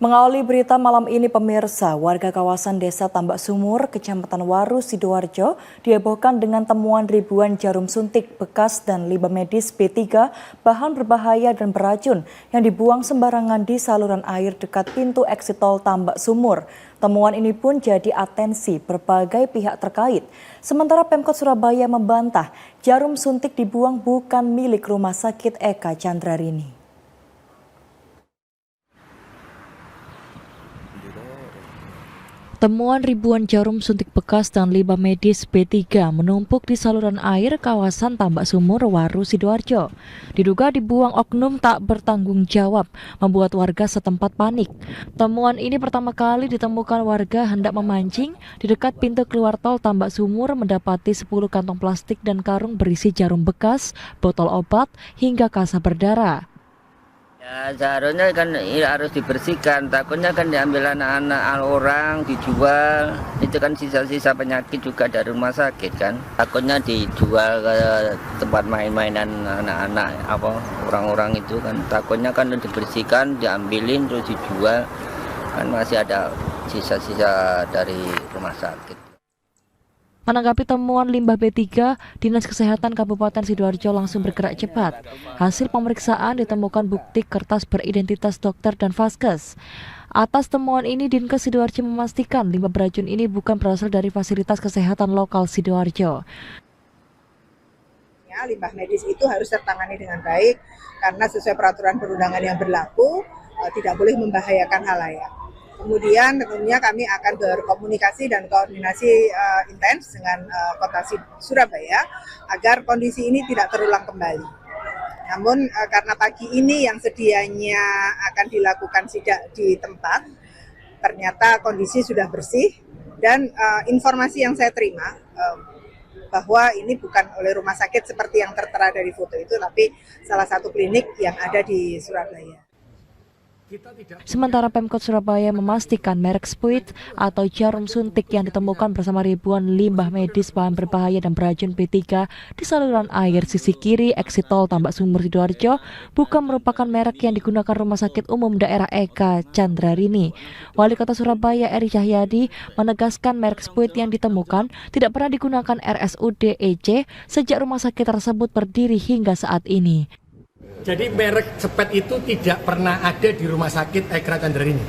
Mengawali berita malam ini pemirsa, warga kawasan Desa Tambak Sumur, Kecamatan Waru, Sidoarjo dihebohkan dengan temuan ribuan jarum suntik bekas dan limbah medis B3 bahan berbahaya dan beracun yang dibuang sembarangan di saluran air dekat pintu eksit tol Tambak Sumur. Temuan ini pun jadi atensi berbagai pihak terkait. Sementara Pemkot Surabaya membantah jarum suntik dibuang bukan milik Rumah Sakit Eka Candrarini. Temuan ribuan jarum suntik bekas dan limbah medis B3 menumpuk di saluran air kawasan Tambak Sumur, Waru, Sidoarjo. Diduga dibuang oknum tak bertanggung jawab, membuat warga setempat panik. Temuan ini pertama kali ditemukan warga hendak memancing di dekat pintu keluar tol Tambak Sumur mendapati 10 kantong plastik dan karung berisi jarum bekas, botol obat, hingga kasa berdarah. Ya, seharusnya kan harus dibersihkan, takutnya kan diambil anak-anak orang, dijual, itu kan sisa-sisa penyakit juga dari rumah sakit kan. Takutnya dijual ke tempat main-mainan anak-anak orang-orang itu kan, takutnya kan dibersihkan, diambilin terus dijual, kan masih ada sisa-sisa dari rumah sakit. Menanggapi temuan limbah B3, Dinas Kesehatan Kabupaten Sidoarjo langsung bergerak cepat. Hasil pemeriksaan ditemukan bukti kertas beridentitas dokter dan vaskes. Atas temuan ini, Dinkes Sidoarjo memastikan limbah beracun ini bukan berasal dari fasilitas kesehatan lokal Sidoarjo. Limbah medis itu harus tertangani dengan baik karena sesuai peraturan perundangan yang berlaku tidak boleh membahayakan halayak. Kemudian tentunya kami akan berkomunikasi dan koordinasi intens dengan Kota Surabaya agar kondisi ini tidak terulang kembali. Namun karena pagi ini yang sedianya akan dilakukan sidak di tempat, ternyata kondisi sudah bersih dan informasi yang saya terima bahwa ini bukan oleh rumah sakit seperti yang tertera dari foto itu, tapi salah satu klinik yang ada di Surabaya. Sementara Pemkot Surabaya memastikan merek Spuit atau jarum suntik yang ditemukan bersama ribuan limbah medis bahan berbahaya dan beracun B3 di saluran air sisi kiri eksit tol Tambak Sumur Sidoarjo bukan merupakan merek yang digunakan Rumah Sakit Umum Daerah Eka Candrarini. Wali Kota Surabaya Eri Cahyadi menegaskan merek Spuit yang ditemukan tidak pernah digunakan RSUD EC sejak rumah sakit tersebut berdiri hingga saat ini. Jadi merek Sepet itu tidak pernah ada di Rumah Sakit Eka Candrarini.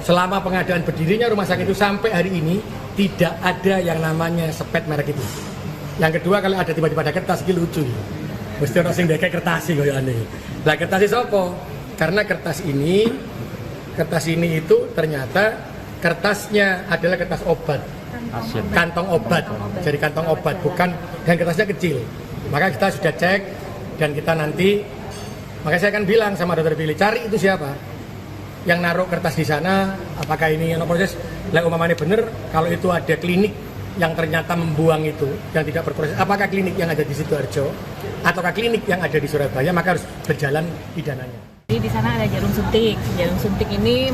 Selama pengadaan berdirinya rumah sakit itu sampai hari ini tidak ada yang namanya Sepet merek itu. Yang kedua, kalau ada tiba-tiba ada kertas itu lucu. Mesti orang sing ndek kertas iki koyo aneh. Lah kertas itu apa? Karena kertas ini itu ternyata kertasnya adalah kertas obat. Kantong obat. Jadi kantong obat bukan, dan kertasnya kecil. Maka kita sudah cek dan kita nanti, makanya saya akan bilang sama dokter Billy, cari itu siapa yang naruh kertas di sana, apakah ini yang proses. Lah umpamanya benar, kalau itu ada klinik yang ternyata membuang itu yang tidak berproses, apakah klinik yang ada di Sidoarjo ataukah klinik yang ada di Surabaya, maka harus berjalan pidananya. Jadi di sana ada jarum suntik. Jarum suntik ini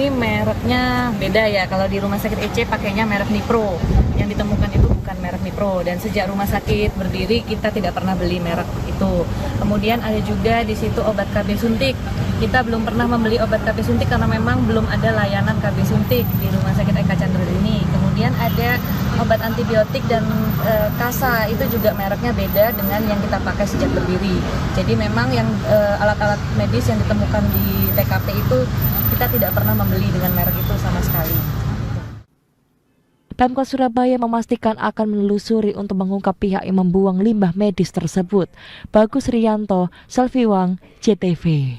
mereknya beda ya. Kalau di Rumah Sakit EC pakainya merek Nipro. Yang ditemukan itu bukan merek Nipro, dan sejak rumah sakit berdiri kita tidak pernah beli merek itu. Kemudian ada juga di situ obat KB suntik. Kita belum pernah membeli obat KB suntik karena memang belum ada layanan KB suntik di Rumah Sakit Eka Candrarini. Kemudian ada obat antibiotik dan kasa, itu juga mereknya beda dengan yang kita pakai sejak berdiri. Jadi memang yang alat-alat medis yang ditemukan di TKP itu kita tidak pernah membeli dengan merek itu sama sekali. Pemkot Surabaya memastikan akan menelusuri untuk mengungkap pihak yang membuang limbah medis tersebut. Bagus Riyanto, Selvi Wang, JTV.